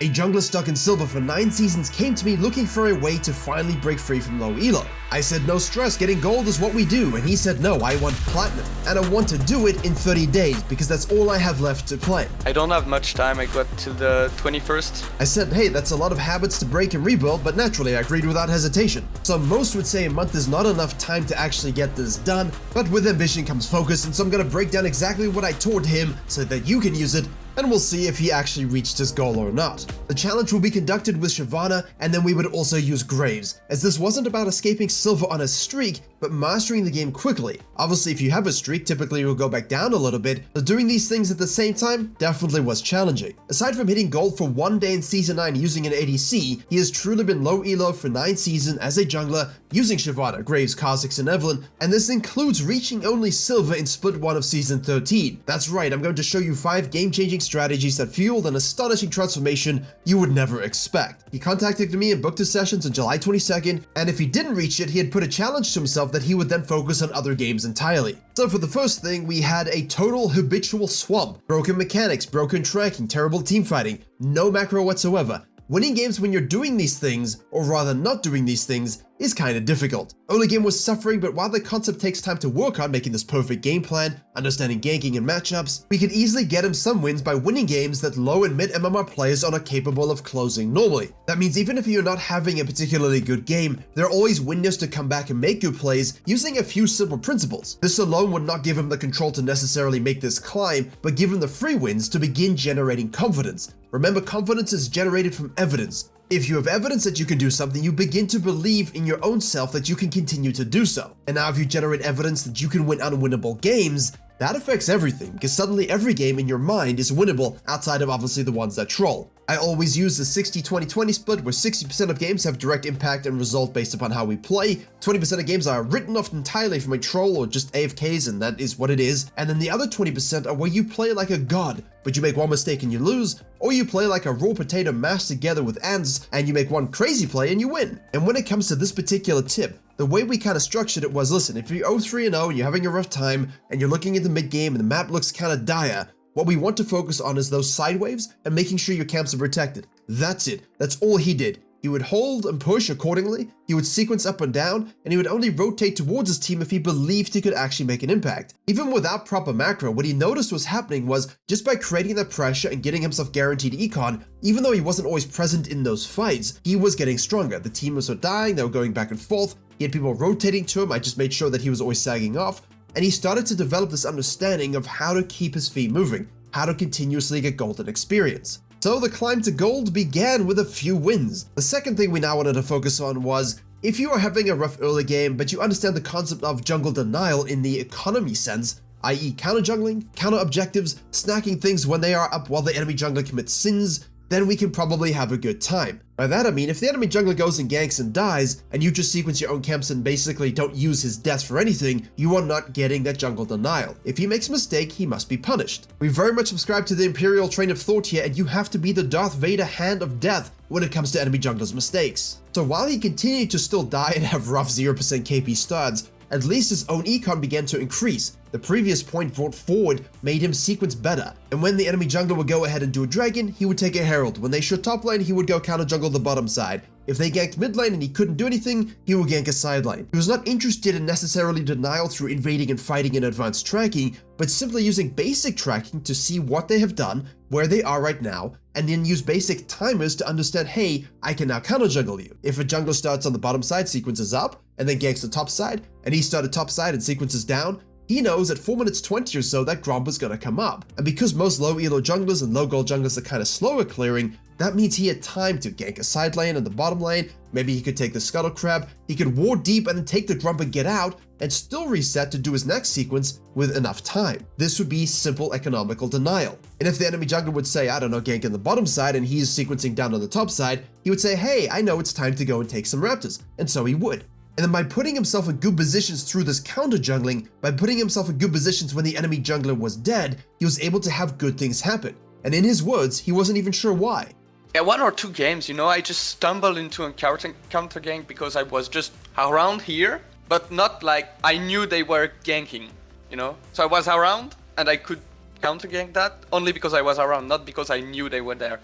A jungler stuck in silver for 9 seasons came to me looking for a way to finally break free from low elo. I said no stress, getting gold is what we do, and he said no, I want platinum, and I want to do it in 30 days because that's all I have left to play. I don't have much time, I got till the 21st. I said, hey, that's a lot of habits to break and rebuild, but naturally I agreed without hesitation. So most would say a month is not enough time to actually get this done, but with ambition comes focus, and so I'm gonna break down exactly what I taught him so that you can use it, and we'll see if he actually reached his goal or not. The challenge will be conducted with Shyvana, and then we would also use Graves, as this wasn't about escaping silver on a streak, but mastering the game quickly. Obviously, if you have a streak, typically you'll go back down a little bit, but doing these things at the same time definitely was challenging. Aside from hitting gold for 1 day in Season 9 using an ADC, he has truly been low elo for 9 seasons as a jungler, using Shyvana, Graves, Kha'Zix, and Evelynn, and this includes reaching only silver in Split 1 of Season 13. That's right, I'm going to show you 5 game-changing strategies that fueled an astonishing transformation you would never expect. He contacted me and booked his sessions on July 22nd, and if he didn't reach it, he had put a challenge to himself that he would then focus on other games entirely. So for the first thing, we had a total habitual swamp. Broken mechanics, broken tracking, terrible team fighting, no macro whatsoever. Winning games when you're doing these things, or rather not doing these things, is kinda difficult. Early game was suffering, but while the concept takes time to work on making this perfect game plan, understanding ganking and matchups, we could easily get him some wins by winning games that low and mid MMR players are not capable of closing normally. That means even if you're not having a particularly good game, there are always windows to come back and make good plays using a few simple principles. This alone would not give him the control to necessarily make this climb, but give him the free wins to begin generating confidence. Remember, confidence is generated from evidence. If you have evidence that you can do something, you begin to believe in your own self that you can continue to do so. And now if you generate evidence that you can win unwinnable games, that affects everything, because suddenly every game in your mind is winnable outside of obviously the ones that troll. I always use the 60-20-20 split, where 60% of games have direct impact and result based upon how we play, 20% of games are written off entirely from a troll or just AFKs, and that is what it is, and then the other 20% are where you play like a god, but you make one mistake and you lose, or you play like a raw potato mashed together with ants, and you make one crazy play and you win. And when it comes to this particular tip, the way we kind of structured it was, listen, if you're 0-3-0 and you're having a rough time, and you're looking at the mid game and the map looks kind of dire, what we want to focus on is those side waves and making sure your camps are protected. That's it. That's all he did. He would hold and push accordingly, he would sequence up and down, and he would only rotate towards his team if he believed he could actually make an impact. Even without proper macro, what he noticed was happening was, just by creating that pressure and getting himself guaranteed econ, even though he wasn't always present in those fights, he was getting stronger. The team was dying, they were going back and forth, he had people rotating to him, I just made sure that he was always sagging off, and he started to develop this understanding of how to keep his feet moving, how to continuously get golden experience. So the climb to gold began with a few wins. The second thing we now wanted to focus on was, if you are having a rough early game, but you understand the concept of jungle denial in the economy sense, i.e. counter jungling, counter objectives, snacking things when they are up while the enemy jungler commits sins, then we can probably have a good time. By that I mean, if the enemy jungler goes and ganks and dies, and you just sequence your own camps and basically don't use his death for anything, you are not getting that jungle denial. If he makes a mistake, he must be punished. We very much subscribe to the Imperial train of thought here, and you have to be the Darth Vader hand of death when it comes to enemy junglers' mistakes. So while he continued to still die and have rough 0% KP starts, at least his own econ began to increase. The previous point brought forward made him sequence better, and when the enemy jungler would go ahead and do a dragon, he would take a herald. When they shoot top lane, he would go counter jungle the bottom side. If they ganked mid lane and he couldn't do anything, he would gank a side lane. He was not interested in necessarily denial through invading and fighting in advanced tracking, but simply using basic tracking to see what they have done, where they are right now, and then use basic timers to understand, hey, I can now counter jungle you. If a jungler starts on the bottom side, sequences up, and then ganks the top side, and he started top side and sequences down, he knows at 4 minutes 20 or so that Gromp is gonna come up. And because most low elo junglers and low gold junglers are kind of slow at clearing, that means he had time to gank a side lane and the bottom lane, maybe he could take the Scuttle Crab, he could ward deep and then take the Grump and get out, and still reset to do his next sequence with enough time. This would be simple economical denial. And if the enemy jungler would say, I don't know, gank in the bottom side and he's sequencing down on the top side, he would say, hey, I know it's time to go and take some Raptors, and so he would. And then by putting himself in good positions through this counter jungling, by putting himself in good positions when the enemy jungler was dead, he was able to have good things happen. And in his words, he wasn't even sure why. Yeah, 1 or 2 games, I just stumbled into a counter gank because I was just around here, but not like I knew they were ganking, So I was around and I could counter gank that only because I was around, not because I knew they were there,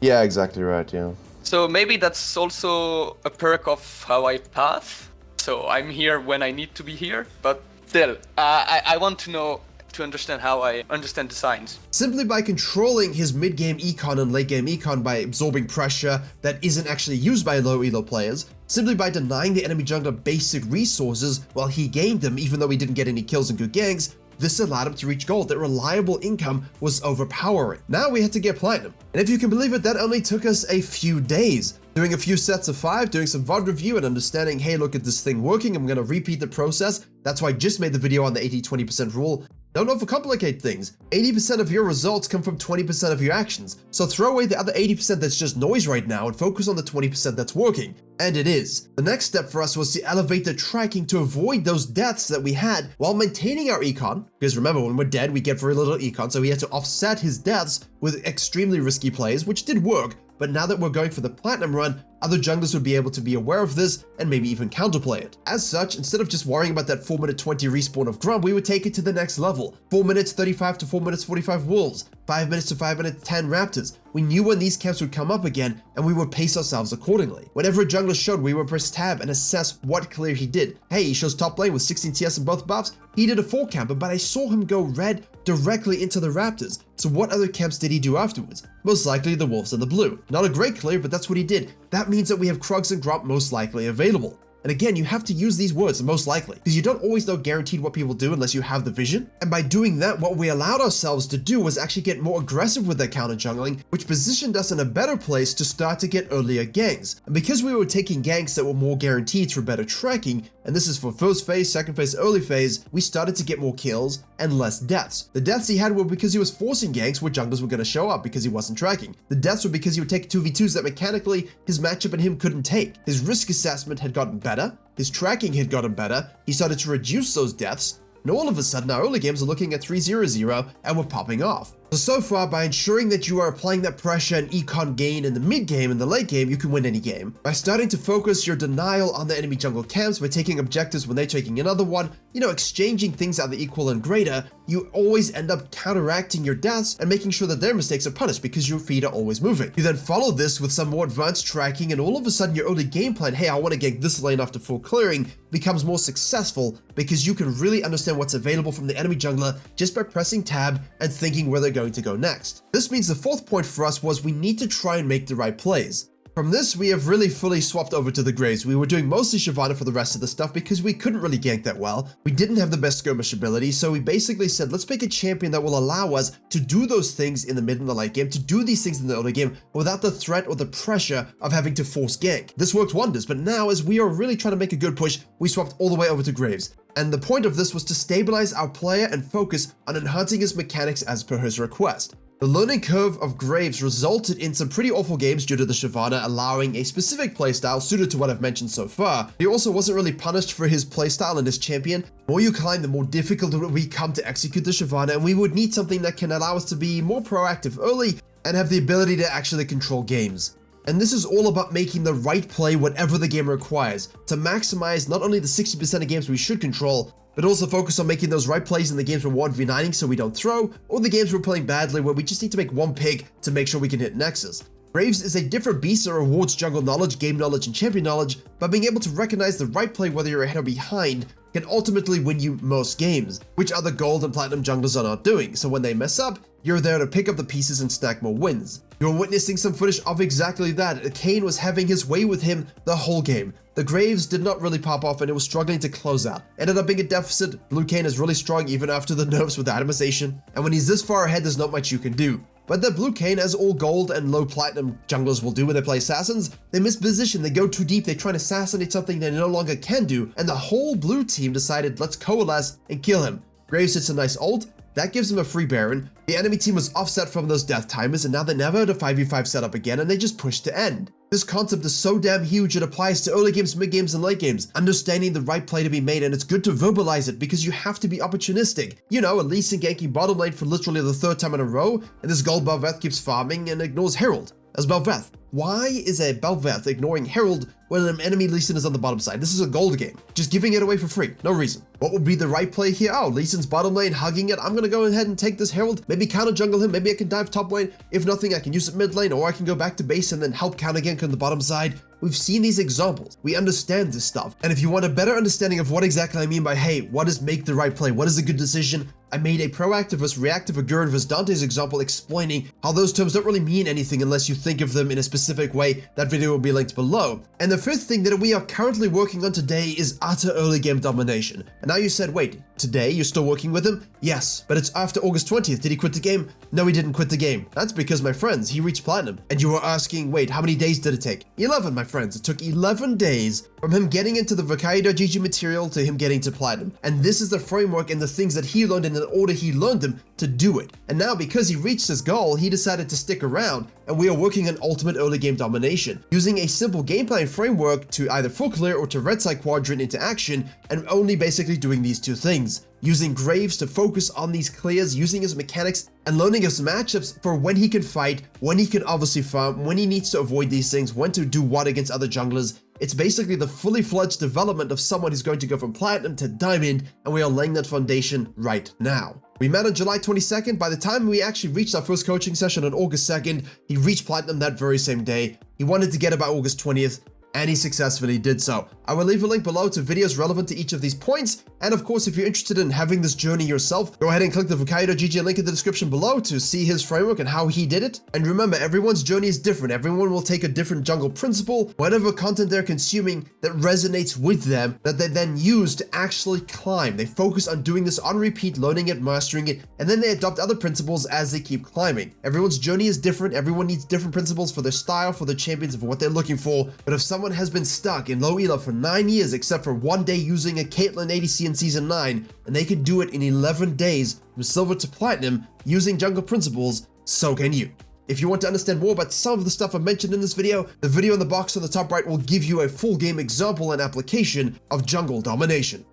Yeah, exactly right, yeah. So maybe that's also a perk of how I path. So I'm here when I need to be here, but still, I want to know, to understand how I understand the signs. Simply by controlling his mid-game econ and late-game econ by absorbing pressure that isn't actually used by low elo players, simply by denying the enemy jungler basic resources while he gained them even though he didn't get any kills and good ganks, this allowed him to reach gold. That reliable income was overpowering. Now we had to get platinum. And if you can believe it, that only took us a few days. Doing a few sets of 5, doing some VOD review and understanding, hey, look at this thing working, I'm gonna repeat the process. That's why I just made the video on the 80-20% rule. Don't overcomplicate things. 80% of your results come from 20% of your actions. So throw away the other 80% that's just noise right now and focus on the 20% that's working. And it is. The next step for us was to elevate the tracking to avoid those deaths that we had while maintaining our econ. Because remember, when we're dead, we get very little econ, so we had to offset his deaths with extremely risky plays, which did work. But now that we're going for the platinum run, other junglers would be able to be aware of this and maybe even counterplay it. As such, instead of just worrying about that 4 minute 20 respawn of Grump, we would take it to the next level. 4 minutes 35 to 4 minutes 45 wolves, 5 minutes to 5 minutes 10 raptors. We knew when these camps would come up again, and we would pace ourselves accordingly. Whenever a jungler showed, we would press tab and assess what clear he did. Hey, he shows top lane with 16 TS in both buffs. He did a 4 camper, but I saw him go red directly into the raptors. So what other camps did he do afterwards? Most likely the wolves and the blue. Not a great clear, but that's what he did. That means that we have Krugs and Grump most likely available. And again, you have to use these words, most likely, because you don't always know guaranteed what people do unless you have the vision. And by doing that, what we allowed ourselves to do was actually get more aggressive with their counter jungling, which positioned us in a better place to start to get earlier ganks. And because we were taking ganks that were more guaranteed through better tracking, and this is for first phase, second phase, early phase, we started to get more kills and less deaths. The deaths he had were because he was forcing ganks where junglers were going to show up because he wasn't tracking. The deaths were because he would take 2v2s that mechanically his matchup and him couldn't take. His risk assessment had gotten better, his tracking had gotten better, he started to reduce those deaths, and all of a sudden our early games are looking at 3-0-0 and we're popping off. So far, by ensuring that you are applying that pressure and econ gain in the mid game and the late game, you can win any game. By starting to focus your denial on the enemy jungle camps, by taking objectives when they're taking another one, exchanging things at the equal and greater, you always end up counteracting your deaths and making sure that their mistakes are punished because your feet are always moving. You then follow this with some more advanced tracking, and all of a sudden your early game plan, hey, I want to gank this lane after full clearing, becomes more successful because you can really understand what's available from the enemy jungler just by pressing tab and thinking where they're going to go next. This means the fourth point for us was we need to try and make the right plays. From this, we have really fully swapped over to the Graves. We were doing mostly Shyvana for the rest of the stuff because we couldn't really gank that well. We didn't have the best skirmish ability, so we basically said, let's pick a champion that will allow us to do those things in the mid and the late game, to do these things in the early game without the threat or the pressure of having to force gank. This worked wonders, but now as we are really trying to make a good push, we swapped all the way over to Graves. And the point of this was to stabilize our player and focus on enhancing his mechanics as per his request. The learning curve of Graves resulted in some pretty awful games due to the Shyvana allowing a specific playstyle suited to what I've mentioned so far. He also wasn't really punished for his playstyle and his champion. The more you climb, the more difficult it will become to execute the Shyvana, and we would need something that can allow us to be more proactive early and have the ability to actually control games. And this is all about making the right play whatever the game requires, to maximize not only the 60% of games we should control, but also focus on making those right plays in the games we're 1v9ing so we don't throw, or the games we're playing badly where we just need to make one pick to make sure we can hit Nexus. Graves is a different beast that rewards jungle knowledge, game knowledge, and champion knowledge, but being able to recognize the right play whether you're ahead or behind can ultimately win you most games, which other gold and platinum junglers are not doing, so when they mess up, you're there to pick up the pieces and stack more wins. You're witnessing some footage of exactly that. Kane was having his way with him the whole game. The Graves did not really pop off and it was struggling to close out. Ended up being a deficit. Blue Kane is really strong even after the nerfs with the atomization, and when he's this far ahead, there's not much you can do. But the Blue Kane, as all gold and low platinum junglers will do when they play assassins, they misposition, they go too deep, they try and assassinate something they no longer can do, and the whole blue team decided, let's coalesce and kill him. Graves hits a nice ult, that gives him a free Baron. The enemy team was offset from those death timers, and now they never had a 5v5 setup again, and they just push to end. This concept is so damn huge it applies to early games, mid games, and late games. Understanding the right play to be made, and it's good to verbalize it because you have to be opportunistic. A Lee Sin ganking bottom lane for literally the 3rd time in a row, and this gold buff Veth keeps farming and ignores Herald. as Bel'Veth. Why is a Bel'Veth ignoring Herald when an enemy Lee Sin is on the bottom side? This is a gold game. Just giving it away for free. No reason. What would be the right play here? Oh, Lee Sin's bottom lane, hugging it. I'm going to go ahead and take this Herald. Maybe counter jungle him. Maybe I can dive top lane. If nothing, I can use it mid lane, or I can go back to base and then help counter gank on the bottom side. We've seen these examples. We understand this stuff. And if you want a better understanding of what exactly I mean by, hey, what is make the right play? What is a good decision? I made a proactive versus reactive Gurren versus Dante's example explaining how those terms don't really mean anything unless you think of them in a specific way. That video will be linked below. And the fifth thing that we are currently working on today is utter early game domination. And now you said, wait, today you're still working with him? Yes, but it's after August 20th. Did he quit the game? No, he didn't quit the game. That's because, my friends, he reached platinum. And you were asking, wait, how many days did it take? 11, my friends. It took 11 days from him getting into the Virkayu.gg material to him getting to platinum. And this is the framework and the things that he learned in the order he learned them to do it. And now, because he reached his goal, he decided to stick around, and we are working on ultimate early game domination, using a simple game plan framework to either full clear or to red side quadrant into action, and only basically doing these two things. Using Graves to focus on these clears, using his mechanics, and learning his matchups for when he can fight, when he can obviously farm, when he needs to avoid these things, when to do what against other junglers. It's basically the fully fledged development of someone who's going to go from platinum to diamond, and we are laying that foundation right now. We met on July 22nd. By the time we actually reached our first coaching session on August 2nd, he reached platinum that very same day. He wanted to get it by August 20th, and he successfully did so. I will leave a link below to videos relevant to each of these points, and of course, if you're interested in having this journey yourself, go ahead and click the Virkayu.gg link in the description below to see his framework and how he did it. And remember, everyone's journey is different. Everyone will take a different jungle principle, whatever content they're consuming that resonates with them, that they then use to actually climb. They focus on doing this on repeat, learning it, mastering it, and then they adopt other principles as they keep climbing. Everyone's journey is different. Everyone needs different principles for their style, for their champions, and for what they're looking for. But if someone has been stuck in low elo for 9 years, except for one day using a Caitlyn ADC in Season 9, and they can do it in 11 days from silver to platinum using jungle principles, so can you. If you want to understand more about some of the stuff I mentioned in this video, the video in the box on the top right will give you a full game example and application of jungle domination.